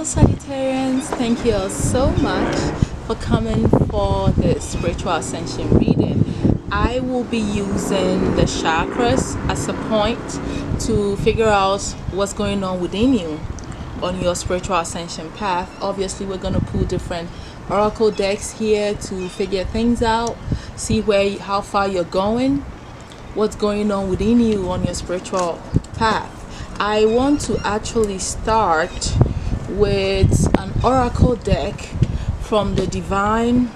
Hello Sagittarians, thank you all so much for coming for the spiritual ascension reading. I will be using the chakras as a point to figure out what's going on within you on your spiritual ascension path. Obviously we're going to pull different oracle decks here to figure things out, see how far you're going, what's going on within you on your spiritual path. I want to actually start with an oracle deck from the Divine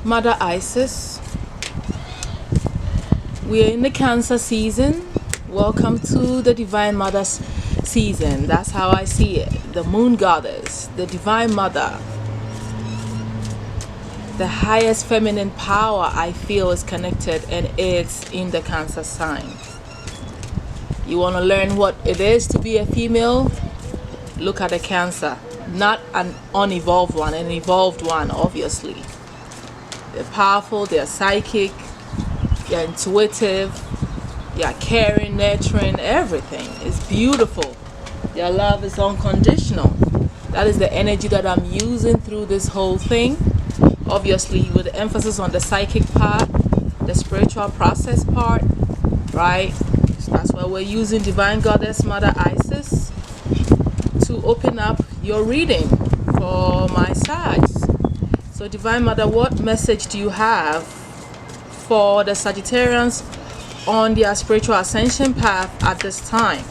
Mother Isis. We're in the Cancer season. Welcome to the Divine Mother's season. That's how I see it. The Moon Goddess, the Divine Mother, the highest feminine power I feel is connected, and it's in the Cancer sign. You want to learn what it is to be a female? Look at the Cancer, not an unevolved one, an evolved one. Obviously they're powerful, they're psychic, they're intuitive, they're caring, nurturing. Everything is beautiful. Their love is unconditional. That is the energy that I'm using through this whole thing, obviously with the emphasis on the psychic part, the spiritual process part, right? So that's why we're using Divine Goddess Mother Isis to open up your reading for my Sags. So Divine Mother, what message do you have for the Sagittarians on their spiritual ascension path at this time?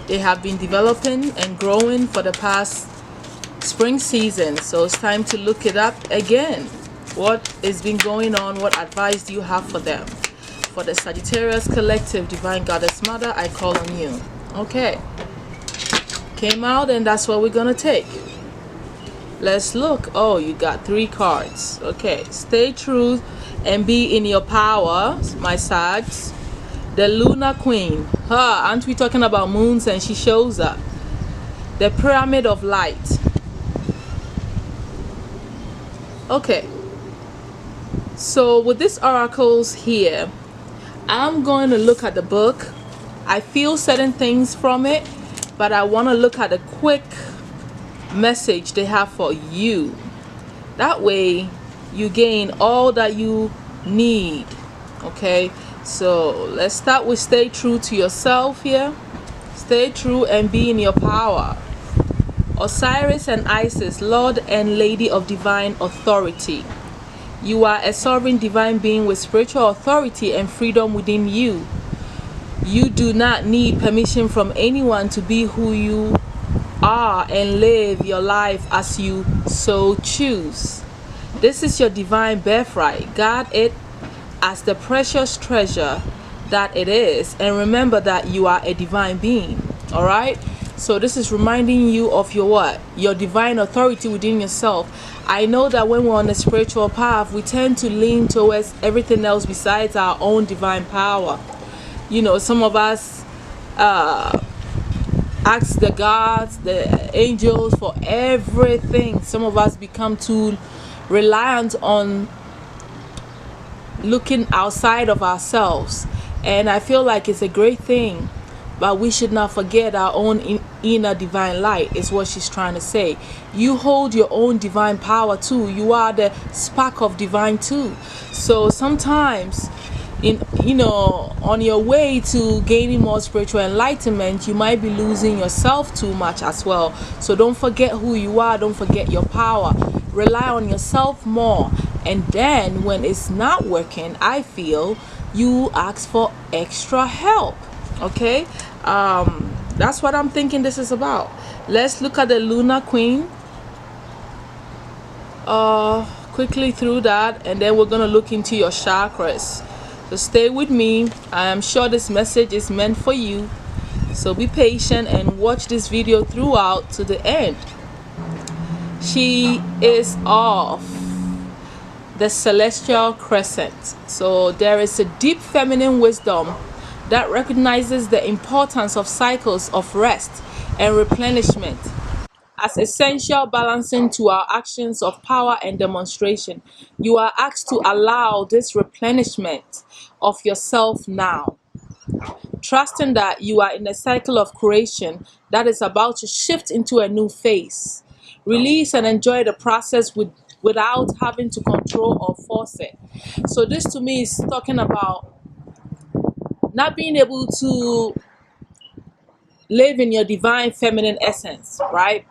They have been developing and growing for the past spring season, so it's time to look it up again. What has been going on? What advice do you have for them? For the Sagittarius collective, Divine Goddess Mother, I call on you. Okay, came out, and that's what we're gonna take. Let's look. Oh, you got 3 cards. Okay, stay true and be in your power, my Sags. The Lunar Queen. Aren't we talking about moons? And she shows up. The Pyramid of Light. Okay, so with these oracles here, I'm going to look at the book. I feel certain things from it, but I want to look at a quick message they have for you. That way you gain all that you need. Okay, so let's start with stay true to yourself here. Stay true and be in your power. Osiris and Isis, Lord and Lady of Divine Authority. You are a sovereign divine being with spiritual authority and freedom within you. You do not need permission from anyone to be who you are and live your life as you so choose. This is your divine birthright. Guard it as the precious treasure that it is, and remember that you are a divine being. All right, so this is reminding you of your what? Your divine authority within yourself. I know that when we're on the spiritual path, we tend to lean towards everything else besides our own divine power. You know, some of us ask the gods, the angels for everything. Some of us become too reliant on looking outside of ourselves, and I feel like it's a great thing, but we should not forget our own inner divine light, is what she's trying to say. You hold your own divine power too. You are the spark of divine too. So sometimes on your way to gaining more spiritual enlightenment, you might be losing yourself too much as well. So don't forget who you are. Don't forget your power. Rely on yourself more, and then when it's not working, I feel you ask for extra help. Okay, that's what I'm thinking this is about. Let's look at the Lunar Queen quickly through that, and then we're gonna look into your chakras. So stay with me. I am sure this message is meant for you, so be patient and watch this video throughout to the end. She is of the celestial crescent, so there is a deep feminine wisdom that recognizes the importance of cycles of rest and replenishment as essential balancing to our actions of power and demonstration. You are asked to allow this replenishment of yourself now. trusting that you are in a cycle of creation that is about to shift into a new phase. Release and enjoy the process without having to control or force it. So this to me is talking about not being able to live in your divine feminine essence, right?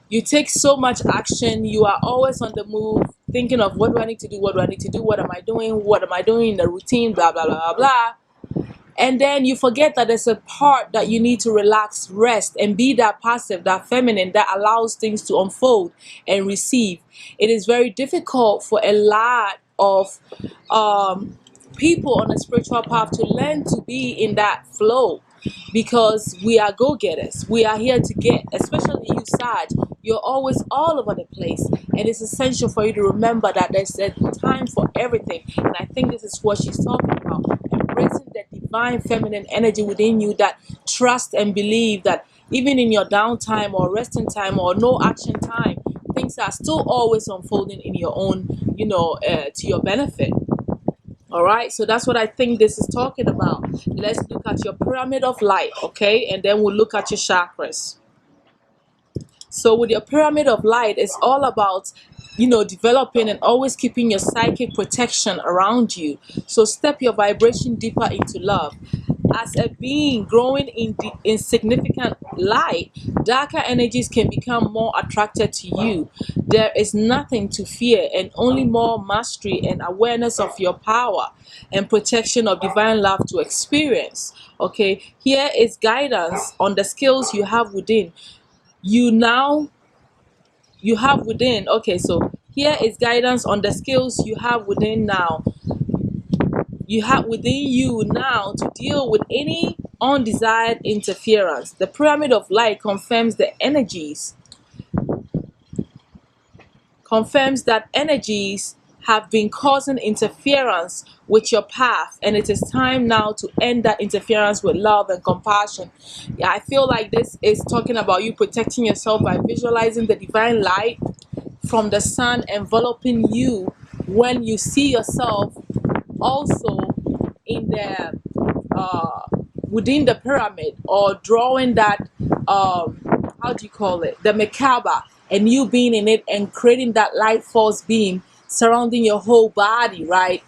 You take so much action, you are always on the move, thinking of what do I need to do, what do I need to do, what am I doing in the routine, blah, blah, blah, blah, blah. And then you forget that there's a part that you need to relax, rest, and be that passive, that feminine that allows things to unfold and receive. It is very difficult for a lot of people on a spiritual path to learn to be in that flow, because we are go-getters. We are here to get, especially you, Sag. You're always all over the place, and it's essential for you to remember that there's a time for everything. And I think this is what she's talking about, embracing the divine feminine energy within you that trust and believe that even in your downtime or resting time or no action time, things are still always unfolding in your own, to your benefit. All right, so that's what I think this is talking about. Let's look at your pyramid of light, okay? And then we'll look at your chakras. So with your pyramid of light, it's all about, developing and always keeping your psychic protection around you. So step your vibration deeper into love. As a being growing in significant light, darker energies can become more attracted to you. There is nothing to fear and only more mastery and awareness of your power and protection of divine love to experience. Okay, here is guidance on the skills you have within. Okay, so here is guidance on the skills you have within now. You have within you now to deal with any undesired interference. The pyramid of light confirms that energies have been causing interference with your path, and it is time now to end that interference with love and compassion. Yeah, I feel like this is talking about you protecting yourself by visualizing the divine light from the sun enveloping you when you see yourself also in the within the pyramid, or drawing that the Merkaba, and you being in it and creating that light force beam surrounding your whole body, right?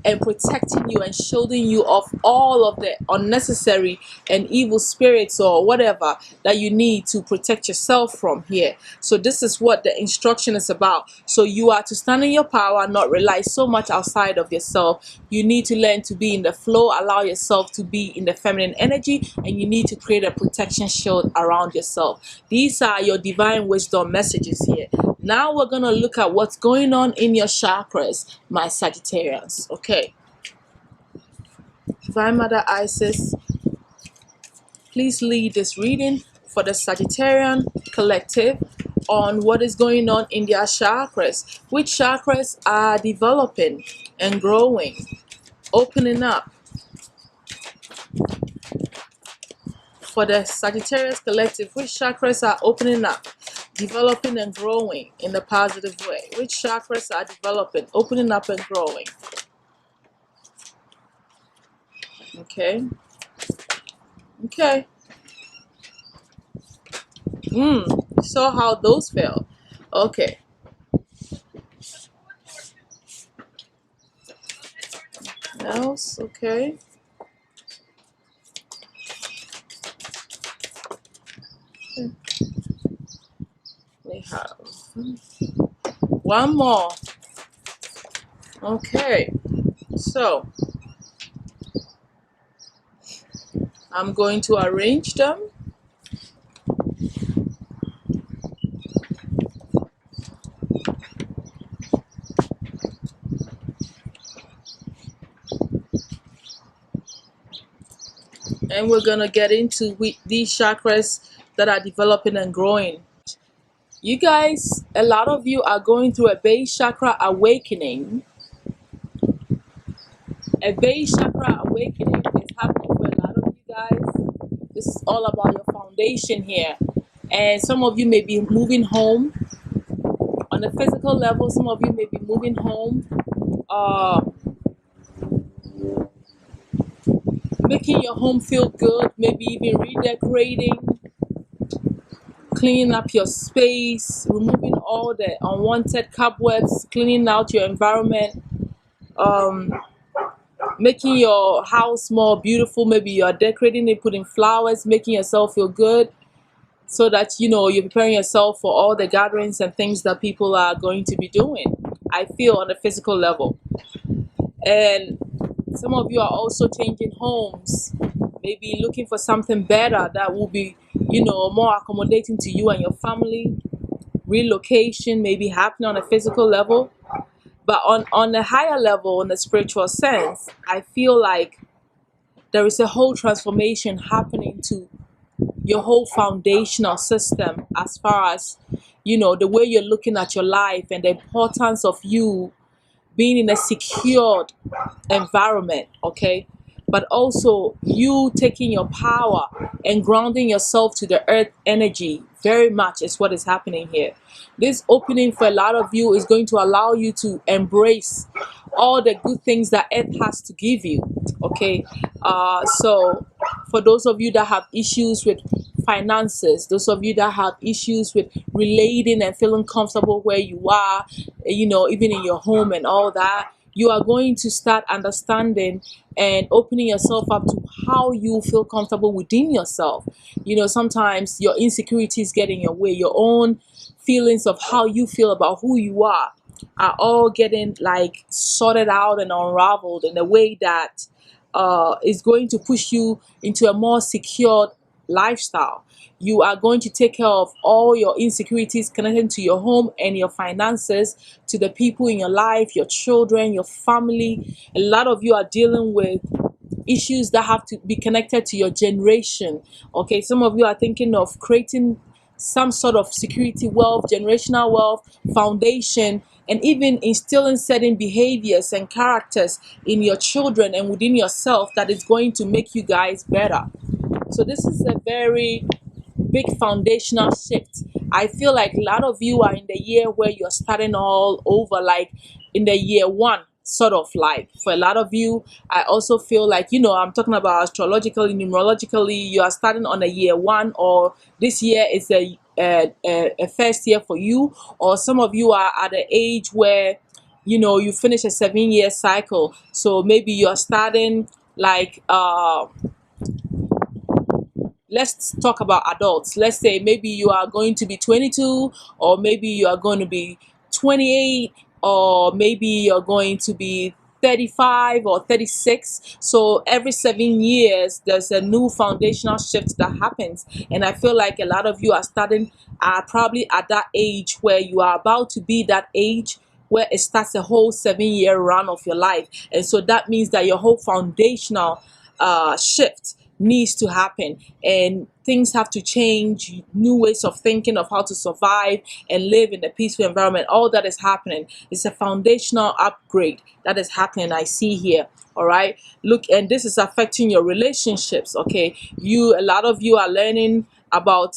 And protecting you and shielding you of all of the unnecessary and evil spirits or whatever that you need to protect yourself from here. So this is what the instruction is about. So you are to stand in your power, not rely so much outside of yourself. You need to learn to be in the flow, allow yourself to be in the feminine energy, and you need to create a protection shield around yourself. These are your divine wisdom messages here. Now we're going to look at what's going on in your chakras, my Sagittarians. Okay. Divine Mother Isis, please lead this reading for the Sagittarian collective on what is going on in their chakras. Which chakras are developing and growing, opening up. For the Sagittarius collective, which chakras are opening up, developing and growing in a positive way? Which chakras are developing, opening up and growing? Okay. So how those felt. Okay. Else, okay. We have one more. Okay. So I'm going to arrange them. And we're going to get into these chakras that are developing and growing. You guys, a lot of you are going through a base chakra awakening. A base chakra awakening is happening for a lot of you guys. This is all about your foundation here. And some of you may be moving home on a physical level. Some of you may be moving home making your home feel good, maybe even redecorating, cleaning up your space, removing all the unwanted cobwebs, cleaning out your environment, um, making your house more beautiful. Maybe you're decorating it, putting flowers, making yourself feel good so that you're preparing yourself for all the gatherings and things that people are going to be doing. I feel on a physical level. And some of you are also changing homes, maybe looking for something better that will be, more accommodating to you and your family. Relocation may be happening on a physical level, but on a higher level, in the spiritual sense, I feel like there is a whole transformation happening to your whole foundational system, as far as the way you're looking at your life and the importance of you being in a secured environment, okay? But also you taking your power and grounding yourself to the earth energy very much is what is happening here. This opening for a lot of you is going to allow you to embrace all the good things that earth has to give you, okay? So for those of you that have issues with finances, those of you that have issues with relating and feeling comfortable where you are, even in your home and all that, you are going to start understanding and opening yourself up to how you feel comfortable within yourself. Sometimes your insecurities get in your way, your own feelings of how you feel about who you are all getting like sorted out and unraveled in a way that is going to push you into a more secured lifestyle. You are going to take care of all your insecurities connected to your home and your finances, to the people in your life, your children, your family. A lot of you are dealing with issues that have to be connected to your generation. Okay, some of you are thinking of creating some sort of security wealth, generational wealth, foundation, and even instilling certain behaviors and characters in your children and within yourself that is going to make you guys better. So this is a very big foundational shift. I feel like a lot of you are in the year where you're starting all over, like in the year one, sort of. Like for a lot of you, I also feel like, I'm talking about astrologically, numerologically, you are starting on a year one, or this year is a first year for you, or some of you are at the age where you finish a 7-year cycle. So maybe you're starting like let's talk about adults. Let's say maybe you are going to be 22, or maybe you are going to be 28, or maybe you're going to be 35 or 36. So every 7 years, there's a new foundational shift that happens. And I feel like a lot of you are starting probably at that age where you are about to be that age where it starts a whole 7-year run of your life. And so that means that your whole foundational shift needs to happen, and things have to change, new ways of thinking of how to survive and live in a peaceful environment. All that is happening. It's a foundational upgrade that is happening, I see here. All right, look, and this is affecting your relationships. Okay, a lot of you are learning about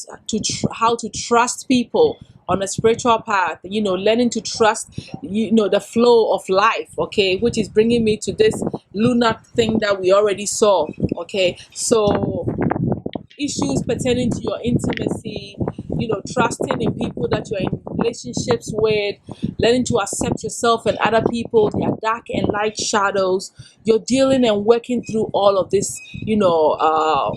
how to trust people on a spiritual path, learning to trust, the flow of life, okay, which is bringing me to this lunar thing that we already saw, okay. So issues pertaining to your intimacy, trusting in people that you're in relationships with, learning to accept yourself and other people, their dark and light shadows. You're dealing and working through all of this,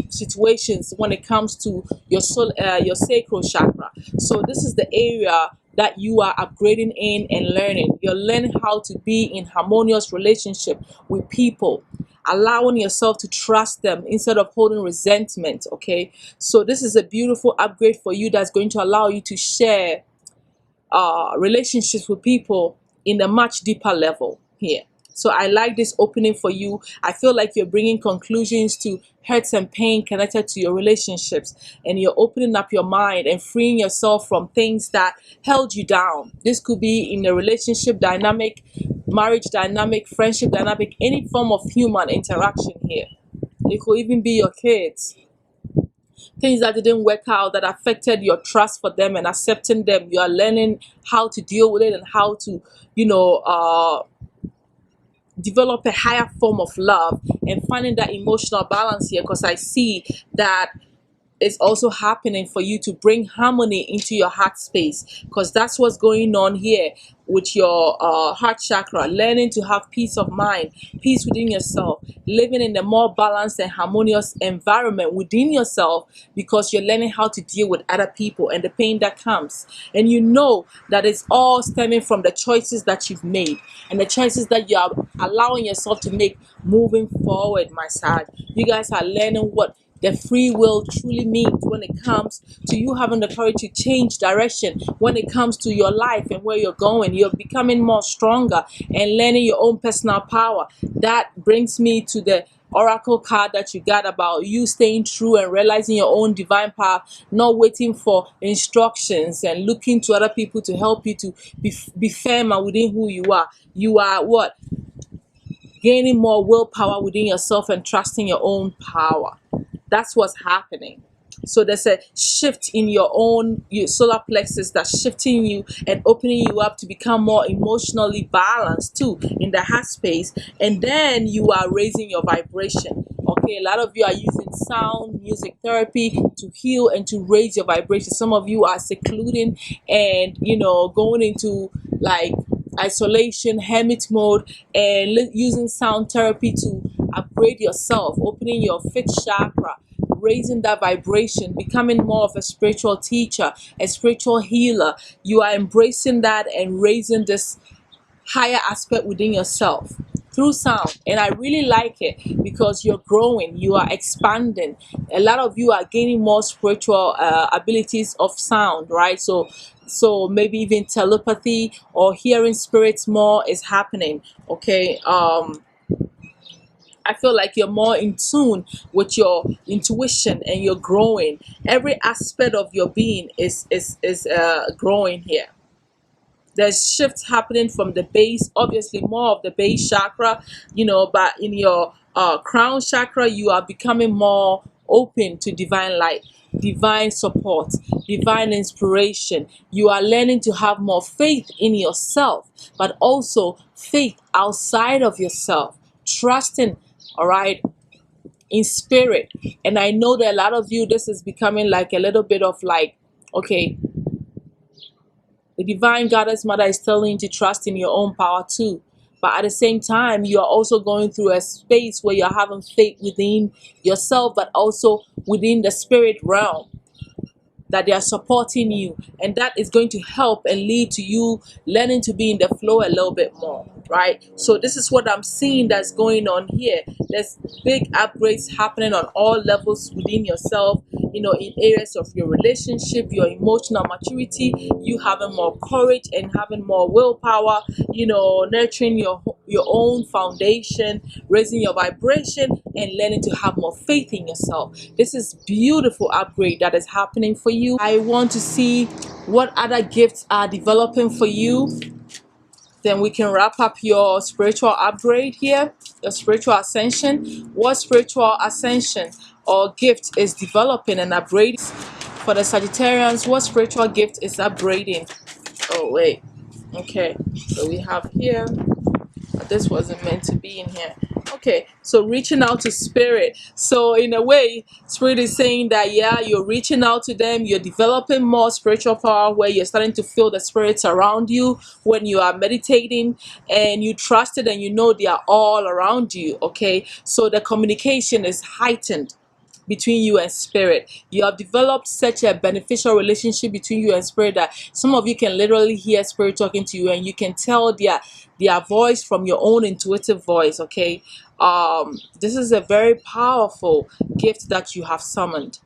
situations when it comes to your soul, your sacral chakra. So this is the area that you are upgrading in and learning. You're learning how to be in harmonious relationship with people, allowing yourself to trust them instead of holding resentment, okay. So this is a beautiful upgrade for you that's going to allow you to share relationships with people in a much deeper level here. So I like this opening for you. I feel like you're bringing conclusions to hurts and pain connected to your relationships, and you're opening up your mind and freeing yourself from things that held you down. This could be in a relationship dynamic, marriage dynamic, friendship dynamic, any form of human interaction here. It could even be your kids. Things that didn't work out, that affected your trust for them and accepting them. You are learning how to deal with it and how to, develop a higher form of love and finding that emotional balance here, because I see that it's also happening for you to bring harmony into your heart space, because that's what's going on here with your heart chakra. Learning to have peace of mind, peace within yourself, living in a more balanced and harmonious environment within yourself, because you're learning how to deal with other people and the pain that comes. And you know that it's all stemming from the choices that you've made and the choices that you are allowing yourself to make moving forward, my side. You guys are learning what the free will truly means when it comes to you having the courage to change direction, when it comes to your life and where you're going. You're becoming more stronger and learning your own personal power. That brings me to the oracle card that you got about you staying true and realizing your own divine path, not waiting for instructions and looking to other people to help you to be firmer within who you are. You are what? Gaining more willpower within yourself and trusting your own power. That's what's happening. So there's a shift in your solar plexus that's shifting you and opening you up to become more emotionally balanced too in the heart space. And then you are raising your vibration. Okay, a lot of you are using sound, music therapy to heal and to raise your vibration. Some of you are secluding and, going into like isolation, hermit mode, and using sound therapy to upgrade yourself, opening your fifth chakra, raising that vibration, becoming more of a spiritual teacher, a spiritual healer. You are embracing that and raising this higher aspect within yourself through sound. And I really like it because you're growing, you are expanding. A lot of you are gaining more spiritual abilities of sound, right? So maybe even telepathy or hearing spirits more is happening. Okay. I feel like you're more in tune with your intuition and you're growing. Every aspect of your being is growing here. There's shifts happening from the base, obviously more of the base chakra, but in your crown chakra, you are becoming more open to divine light, divine support, divine inspiration. You are learning to have more faith in yourself, but also faith outside of yourself, trusting, all right, in spirit. And I know that a lot of you, this is becoming like a little bit of like, okay, the divine goddess mother is telling you to trust in your own power too. But at the same time, you are also going through a space where you're having faith within yourself, but also within the spirit realm, that they are supporting you, and that is going to help and lead to you learning to be in the flow a little bit more, right? So this is what I'm seeing that's going on here. There's big upgrades happening on all levels within yourself, in areas of your relationship, your emotional maturity, you having more courage and having more willpower, nurturing your own foundation, raising your vibration, and learning to have more faith in yourself. This is beautiful upgrade that is happening for you. I want to see what other gifts are developing for you. Then we can wrap up your spiritual upgrade here, your spiritual ascension. What spiritual ascension or gift is developing and upgrading for the Sagittarians? What spiritual gift is upgrading? Oh wait, okay, so we have here, this wasn't meant to be in here. Okay, so reaching out to spirit. So in a way, spirit is saying that, yeah, you're reaching out to them, you're developing more spiritual power, where you're starting to feel the spirits around you when you are meditating, and you trust it and you know they are all around you. Okay, so the communication is heightened between you and spirit. You have developed such a beneficial relationship between you and spirit that some of you can literally hear spirit talking to you, and you can tell their voice from your own intuitive voice. Okay, this is a very powerful gift that you have summoned.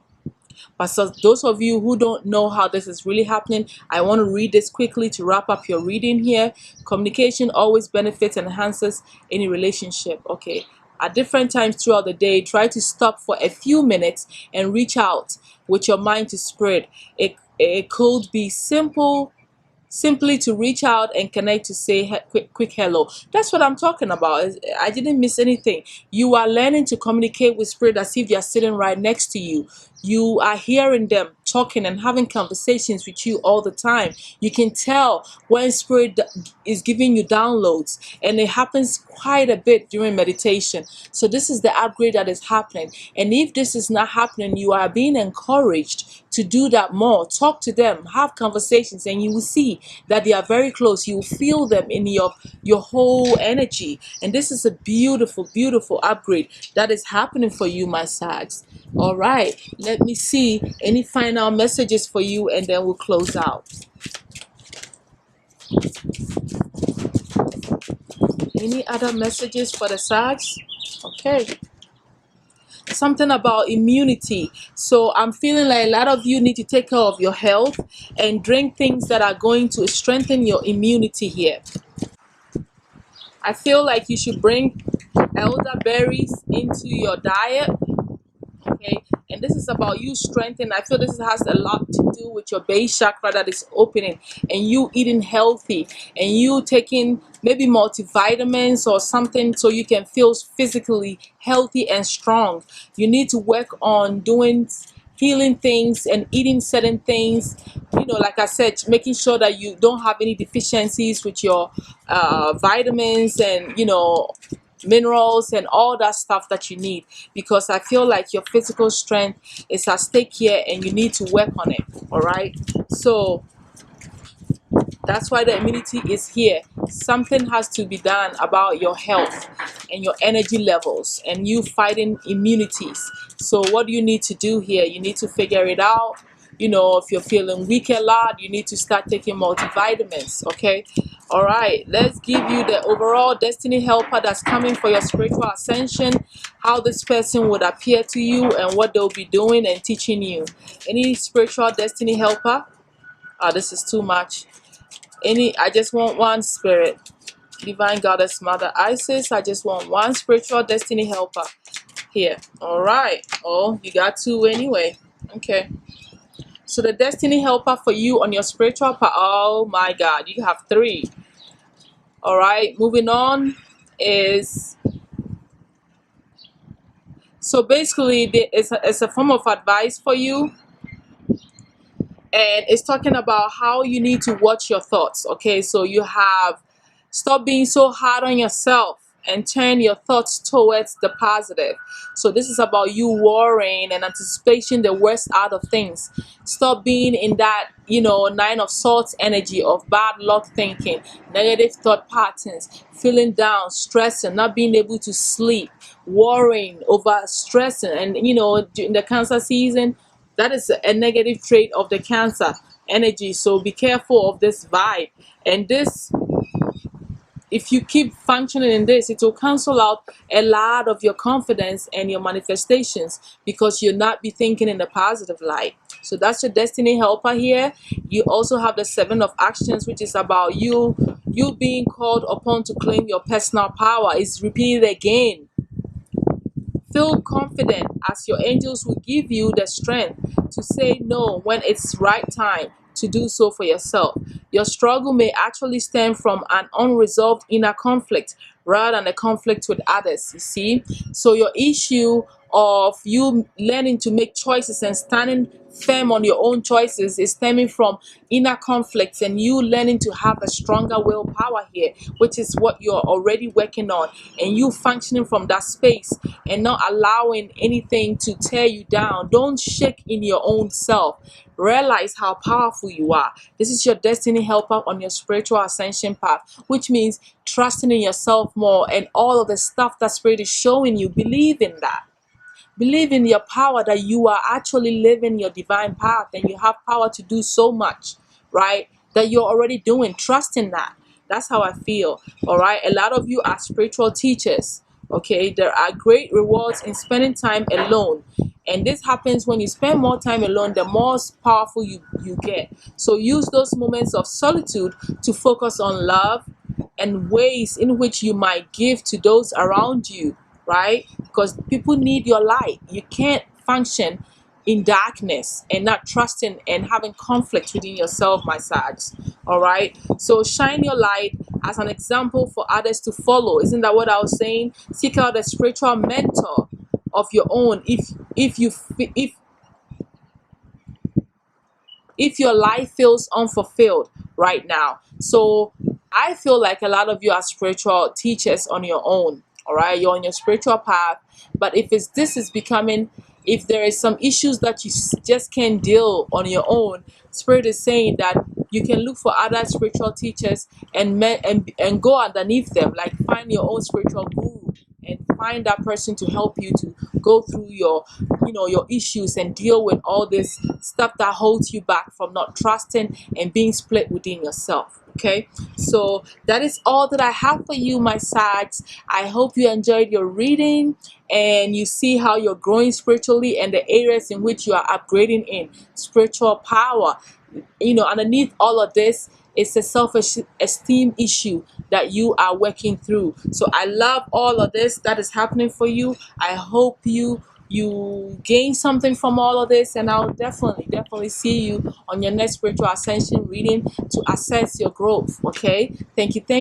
But so those of you who don't know how this is really happening, I want to read this quickly to wrap up your reading here. Communication always benefits and enhances any relationship. Okay. At different times throughout the day, try to stop for a few minutes and reach out with your mind to spirit. It could be simply to reach out and connect, to say quick hello. That's what I'm talking about. I didn't miss anything. You are learning to communicate with spirit as if they are sitting right next to you. You are hearing them talk talking and having conversations with you all the time. You can tell when spirit is giving you downloads, and it happens quite a bit during meditation. So this is the upgrade that is happening. And if this is not happening, you are being encouraged to do that more. Talk to them, have conversations, and you will see that they are very close. You will feel them in your whole energy. And this is a beautiful, beautiful upgrade that is happening for you, my Sags. All right, let me see any final messages for you, and then we'll close out. Any other messages for the Sags? Okay. Something about immunity. So I'm feeling like a lot of you need to take care of your health and drink things that are going to strengthen your immunity here. I feel like you should bring elderberries into your diet. Okay, and this is about you strengthening. I feel this has a lot to do with your base chakra that is opening, and you eating healthy, and you taking maybe multivitamins or something so you can feel physically healthy and strong. You need to work on doing healing things and eating certain things, like I said, making sure that you don't have any deficiencies with your vitamins and minerals and all that stuff that you need, because I feel like your physical strength is at stake here and you need to work on it. All right, so that's why the immunity is here. Something has to be done about your health and your energy levels and you fighting immunities. So what do you need to do here? You need to figure it out. If you're feeling weak a lot, you need to start taking multivitamins. Okay. All right, let's give you the overall destiny helper that's coming for your spiritual ascension, how this person would appear to you and what they'll be doing and teaching you. Any spiritual destiny helper? This is too much. I just want one spirit. Divine Goddess Mother Isis, I just want one spiritual destiny helper here. All right. Oh, you got two anyway. Okay. So the destiny helper for you on your spiritual path, oh my God, you have three. All right, moving on is, so basically it's a form of advice for you, and it's talking about how you need to watch your thoughts. Okay, so you have, stop being so hard on yourself and turn your thoughts towards the positive. So this is about you worrying and anticipating the worst out of things. Stop being in that, Nine of Swords energy of bad luck thinking, negative thought patterns, feeling down, stressing, not being able to sleep, worrying, over stressing. And, in the Cancer season, that is a negative trait of the Cancer energy. So be careful of this vibe. And this, if you keep functioning in this, it will cancel out a lot of your confidence and your manifestations because you'll not be thinking in the positive light. So that's your destiny helper here. You also have the Seven of Actions, which is about you being called upon to claim your personal power. It's repeated again. Feel confident as your angels will give you the strength to say no when it's right time to do so for yourself. Your struggle may actually stem from an unresolved inner conflict rather than a conflict with others, you see. So your issue of you learning to make choices and standing firm on your own choices is stemming from inner conflicts and you learning to have a stronger willpower here, which is what you're already working on, and you functioning from that space and not allowing anything to tear you down. Don't shake in your own self. Realize how powerful you are. This is your destiny helper on your spiritual ascension path, which means trusting in yourself more and all of the stuff that Spirit is showing you. Believe in that. Believe in your power, that you are actually living your divine path and you have power to do so much, right? That you're already doing. Trust in that. That's how I feel. All right. A lot of you are spiritual teachers. Okay. There are great rewards in spending time alone. And this happens when you spend more time alone, the more powerful you get. So use those moments of solitude to focus on love and ways in which you might give to those around you, right? Because people need your light. You can't function in darkness and not trusting and having conflict within yourself, my Sags. All right. So shine your light as an example for others to follow. Isn't that what I was saying? Seek out a spiritual mentor of your own. If if your life feels unfulfilled right now. So I feel like a lot of you are spiritual teachers on your own. All right, you're on your spiritual path, but if this is becoming, if there is some issues that you just can't deal on your own, Spirit is saying that you can look for other spiritual teachers and go underneath them, like find your own spiritual guru and find that person to help you to go through your, your issues and deal with all this stuff that holds you back from not trusting and being split within yourself. Okay, so that is all that I have for you, my Sags. I hope you enjoyed your reading and you see how you're growing spiritually and the areas in which you are upgrading in spiritual power. Underneath all of this, it's a self-esteem issue that you are working through. So I love all of this that is happening for you. I hope you gain something from all of this, and I'll definitely see you on your next spiritual ascension reading to assess your growth. Okay, thank you.